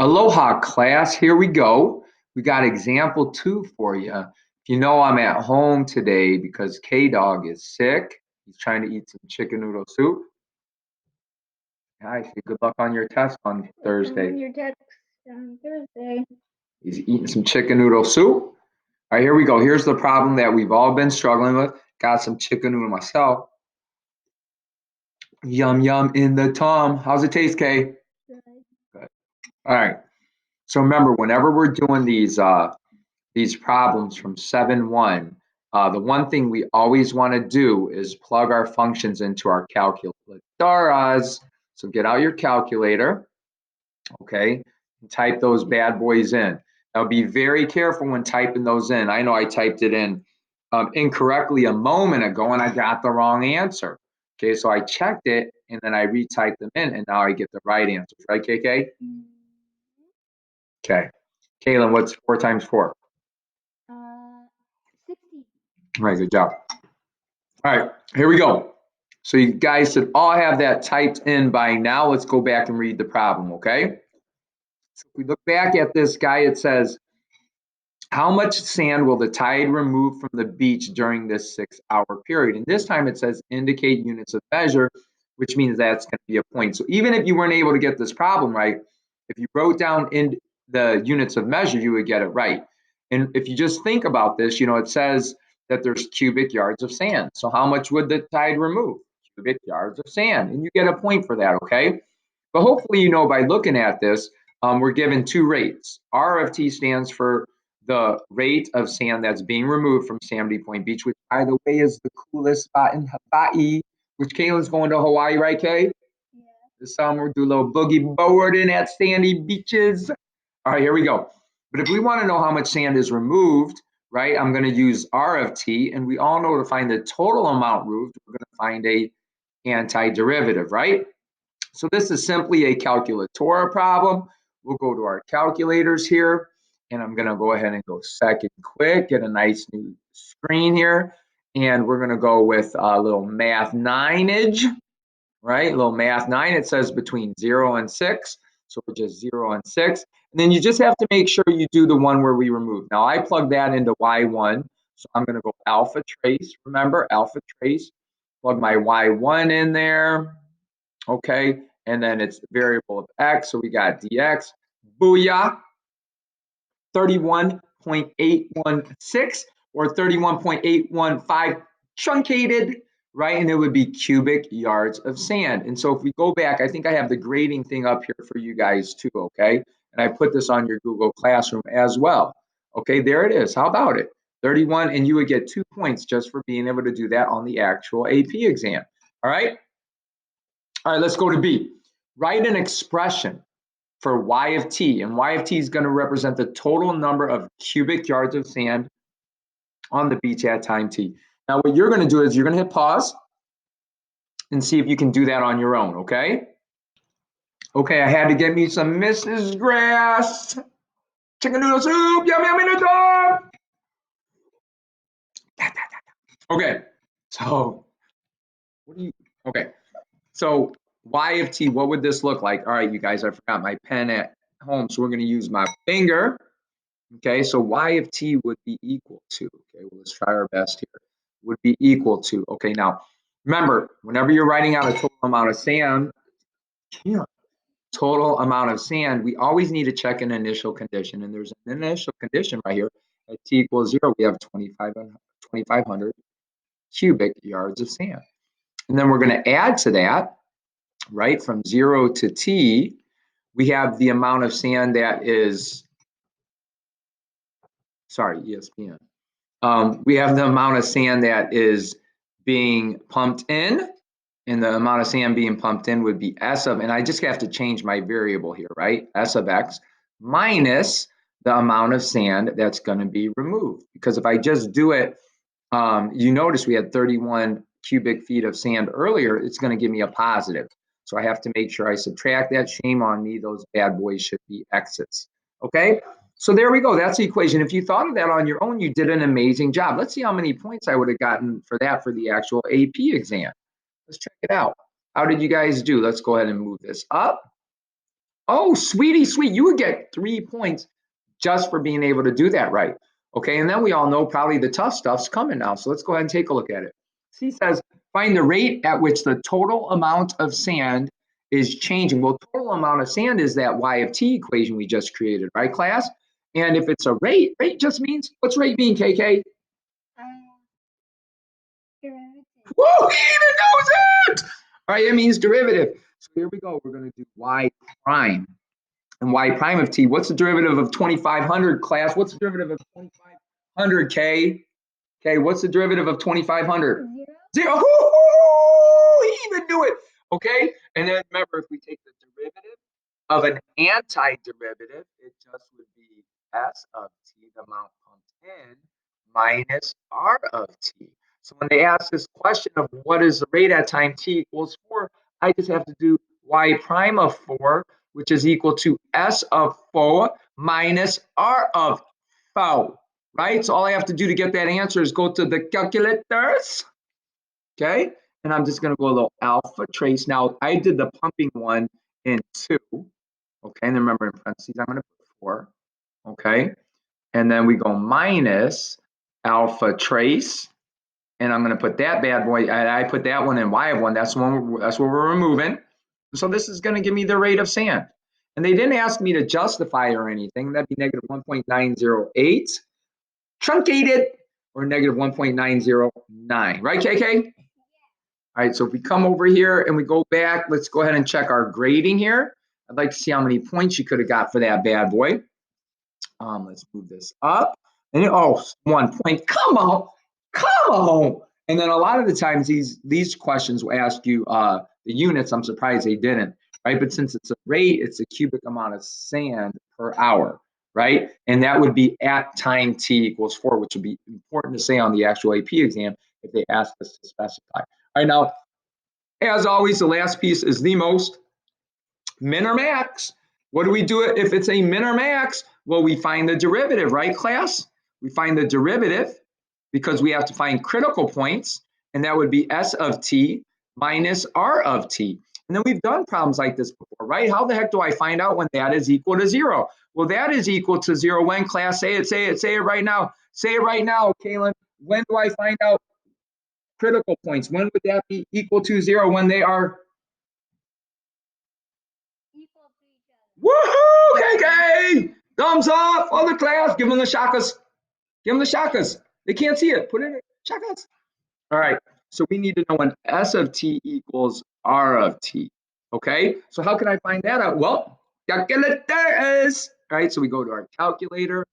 Aloha class, here we go. We got example 2 for you. You know I'm at home today because K-Dog is sick. He's trying to eat some chicken noodle soup. Hi, say good luck on your test on Thursday. Your test on Thursday. He's eating some chicken noodle soup. All right, here we go. Here's the problem that we've all been struggling with. Got some chicken noodle myself. Yum, yum in the tum. How's it taste, Kay? Good. Good. All right. So remember, whenever we're doing these problems from 7-1, the one thing we always want to do is plug our functions into our calculadoras. So get out your calculator, okay, and type those bad boys in. Now be very careful when typing those in. I know I typed it in incorrectly a moment ago and I got the wrong answer. Okay, so I checked it and then I retyped them in and now I get the right answers, right, KK? Okay. Kaylin, what's 4 times 4? 60. All right, good job. All right, here we go. So you guys should all have that typed in by now. Let's go back and read the problem, okay? So if we look back at this guy, it says, how much sand will the tide remove from the beach during this 6-hour period? And this time it says indicate units of measure, which means that's going to be a point. So even if you weren't able to get this problem right, if you wrote down in the units of measure, you would get it right. And if you just think about this, you know, it says that there's cubic yards of sand. So how much would the tide remove? Cubic yards of sand. And you get a point for that, okay? But hopefully, you know, by looking at this, we're given 2 rates. R of T stands for the rate of sand that's being removed from Sandy Point Beach, which, by the way, is the coolest spot in Hawaii, which Kayla's going to Hawaii, right, Kay? Yeah. This summer, do a little boogie boarding at sandy beaches. All right, here we go. But if we want to know how much sand is removed, right, I'm going to use R of T, and we all know to find the total amount removed, we're going to find a antiderivative, right? So this is simply a calculatora problem. We'll go to our calculators here, and I'm going to go ahead and go second quick, get a nice new screen here, and we're going to go with a little math 9-age, right? A little math 9. It says between 0 and 6, so we're just 0 and 6. And then you just have to make sure you do the one where we remove. Now I plug that into y1, so I'm going to go alpha trace. Remember, alpha trace. Plug my y1 in there. Okay, and then it's the variable of x, so we got dx, booyah, 31.816 or 31.815 truncated, right? And it would be cubic yards of sand. And so if we go back, I think I have the grading thing up here for you guys too, okay? And I put this on your Google Classroom as well. Okay, there it is. How about it? 31, and you would get 2 points just for being able to do that on the actual AP exam, all right? All right, let's go to B. Write an expression for y of t, and y of t is going to represent the total number of cubic yards of sand on the beach at time t. Now, what you're going to do is you're going to hit pause and see if you can do that on your own, okay? Okay, I had to get me some Mrs. Grass chicken noodle soup, yum, yum, in the dog. Okay, so what do you, okay. So y of t, what would this look like? All right, you guys, I forgot my pen at home, so we're going to use my finger. Okay, so y of t would be equal to, okay, well, let's try our best here, would be equal to, okay, now, remember, whenever you're writing out a total amount of sand, we always need to check an initial condition, and there's an initial condition right here. At t equals 0, we have 2,500 cubic yards of sand. And then we're going to add to that, right, from 0 to t, we have the amount of sand that is, sorry, ESPN. We have the amount of sand that is being pumped in, and the amount of sand being pumped in would be S of, and I just have to change my variable here, right? S of X minus the amount of sand that's going to be removed. Because if I just do it, you notice we had 31 cubic feet of sand earlier, it's going to give me a positive. So I have to make sure I subtract that. Shame on me, those bad boys should be X's. Okay? So there we go. That's the equation. If you thought of that on your own, you did an amazing job. Let's see how many points I would have gotten for that for the actual AP exam. Let's check it out. How did you guys do? Let's go ahead and move this up. Oh, sweetie, sweet. You would get 3 points just for being able to do that right. Okay, and then we all know probably the tough stuff's coming now. So let's go ahead and take a look at it. C says, find the rate at which the total amount of sand is changing. Well, total amount of sand is that y of t equation we just created, right, class? And if it's a rate, rate just means, what's rate mean, KK? Derivative. Whoa, he even knows it! All right, it means derivative. So here we go. We're going to do y prime. And y prime of t. What's the derivative of 2,500, class? What's the derivative of 2,500, K? Okay, what's the derivative of 2,500? Zero. He even knew it. Okay, and then remember, if we take the derivative of an antiderivative, it just would be s of t, the amount pumped in, minus r of t. So when they ask this question of what is the rate at time t equals 4, I just have to do y prime of 4, which is equal to s of 4 minus r of 4, right? So all I have to do to get that answer is go to the calculators, okay? And I'm just going to go a little alpha trace. Now, I did the pumping one in 2, okay? And then remember, in parentheses, I'm going to put 4, okay? And then we go minus alpha trace, and I'm going to put that bad boy, I put that one in y of 1. That's what we're removing. So this is going to give me the rate of sand. And they didn't ask me to justify or anything. That'd be negative 1.908 truncated, or negative 1.909. Right, KK? All right, so if we come over here and we go back, let's go ahead and check our grading here. I'd like to see how many points you could have got for that bad boy. Let's move this up. And oh, 1 point. Come on. Come on. And then a lot of the times these questions will ask you the units. I'm surprised they didn't, right? But since it's a rate, it's a cubic amount of sand per hour, right? And that would be at time t equals 4, which would be important to say on the actual AP exam if they ask us to specify. All right, now, as always, the last piece is the most min or max. What do we do if it's a min or max? Well, we find the derivative, right, class? We find the derivative because we have to find critical points, and that would be S of t minus R of t. And then we've done problems like this before, right? How the heck do I find out when that is equal to 0? Well, that is equal to 0 when, class? Say it, say it, say it right now. Say it right now, Kaylin. When do I find out critical points? When would that be equal to 0? When they are Equal to each woohoo, other. KK! Thumbs up for the class. Give them the shakas. Give them the shakas. They can't see it. Put it in shakas. All right. So we need to know when S of t equals R of t. Okay. So how can I find that out? Well, calculators. All right. So we go to our calculator.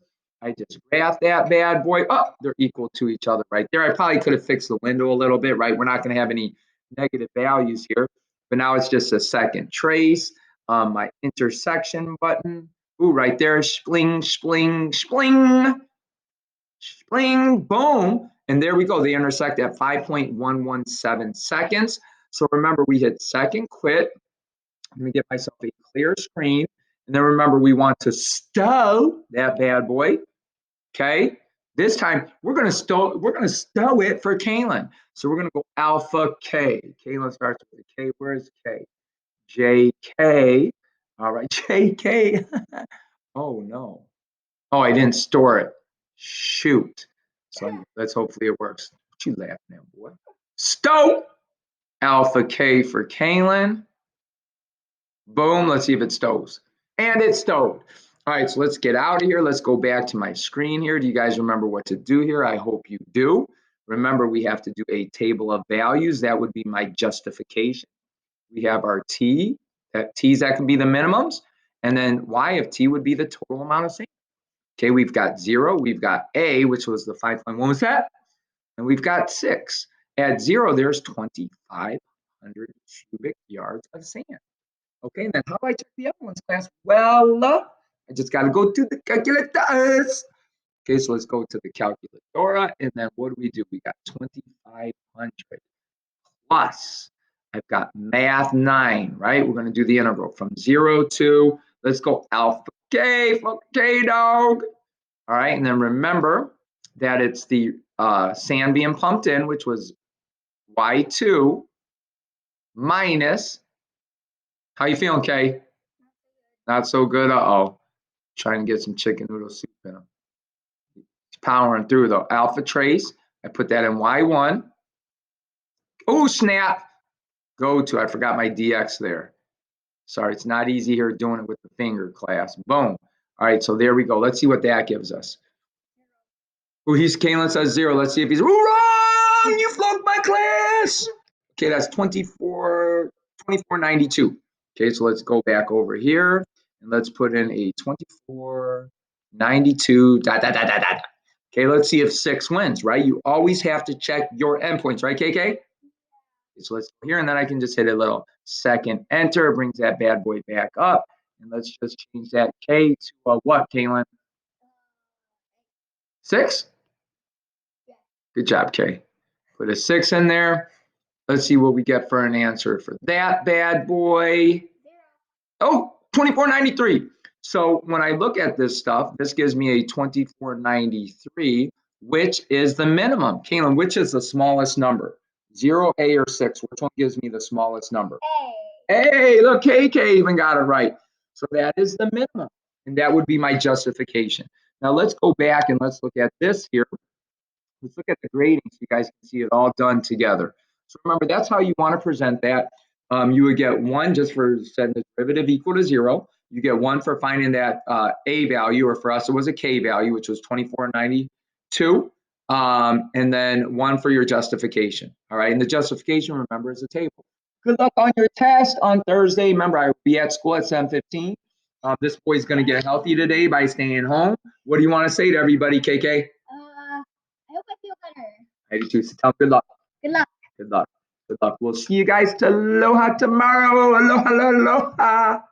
I just graph that bad boy. Oh, they're equal to each other right there. I probably could have fixed the window a little bit, right? We're not going to have any negative values here, but now it's just a second trace. My intersection button. Ooh, right there. Spling, spling, spling, spling, boom. And there we go. They intersect at 5.117 seconds. So remember, we hit second quit. Let me get myself a clear screen. And then remember, we want to stow that bad boy. Okay. This time we're gonna stow it for Kaylin. So we're gonna go alpha K. Kaylin starts with a K. Where's K? JK. All right, JK. Oh no. Oh, I didn't store it. Shoot. So let's hopefully it works. What you laughing at, boy? Stow alpha K for Kaylin. Boom. Let's see if it stows. And it stowed. All right, so let's get out of here. Let's go back to my screen here. Do you guys remember what to do here? I hope you do. Remember, we have to do a table of values. That would be my justification. We have our T. That can be the minimums. And then Y of T would be the total amount of sand. Okay, we've got 0. We've got A, which was the 5.1 was that? And we've got 6. At 0, there's 2,500 cubic yards of sand. Okay, and then how do I check the other ones, class? Well, I just got to go to the calculators. Okay, so let's go to the calculator, and then what do? We got 2,500 plus. I've got math 9, right? We're going to do the integral from 0 to, let's go alpha K for K dog. All right, and then remember that it's the sand being pumped in, which was Y2 minus, how you feeling, Kay? Not so good. Uh-oh. Trying to get some chicken noodle soup in him. He's powering through though. Alpha trace. I put that in Y1. Oh, snap. Go to. I forgot my DX there. Sorry, it's not easy here doing it with the finger, class. Boom. All right, so there we go. Let's see what that gives us. Oh, Kalen says 0. Let's see if he's wrong. You flunked my class. Okay, that's 2492. Okay, so let's go back over here and let's put in a 2492. Okay, let's see if 6 wins, right? You always have to check your endpoints, right, KK? So let's go here, and then I can just hit a little second enter. It brings that bad boy back up. And let's just change that K to what, Kaylin? 6? Good job, Kay. Put a 6 in there. Let's see what we get for an answer for that bad boy. Oh, 2493. So when I look at this stuff, this gives me a 2493, which is the minimum. Kaylin, which is the smallest number? 0, A, or 6? Which one gives me the smallest number? A. Hey, look, KK even got it right. So that is the minimum, and that would be my justification. Now let's go back and let's look at this here. Let's look at the grading so you guys can see it all done together. So remember, that's how you want to present that. You would get 1 just for setting the derivative equal to 0. You get 1 for finding that A value, or for us it was a K value, which was 2492. And then 1 for your justification. All right, and the justification, remember, is a table. Good luck on your test on Thursday. Remember, I will be at school at 7:15. This boy's going to get healthy today by staying home. What do you want to say to everybody, KK? I hope I feel better. I do too. So tell them good luck. Good luck. Good luck. Good luck. We'll see you guys aloha tomorrow. Aloha, aloha.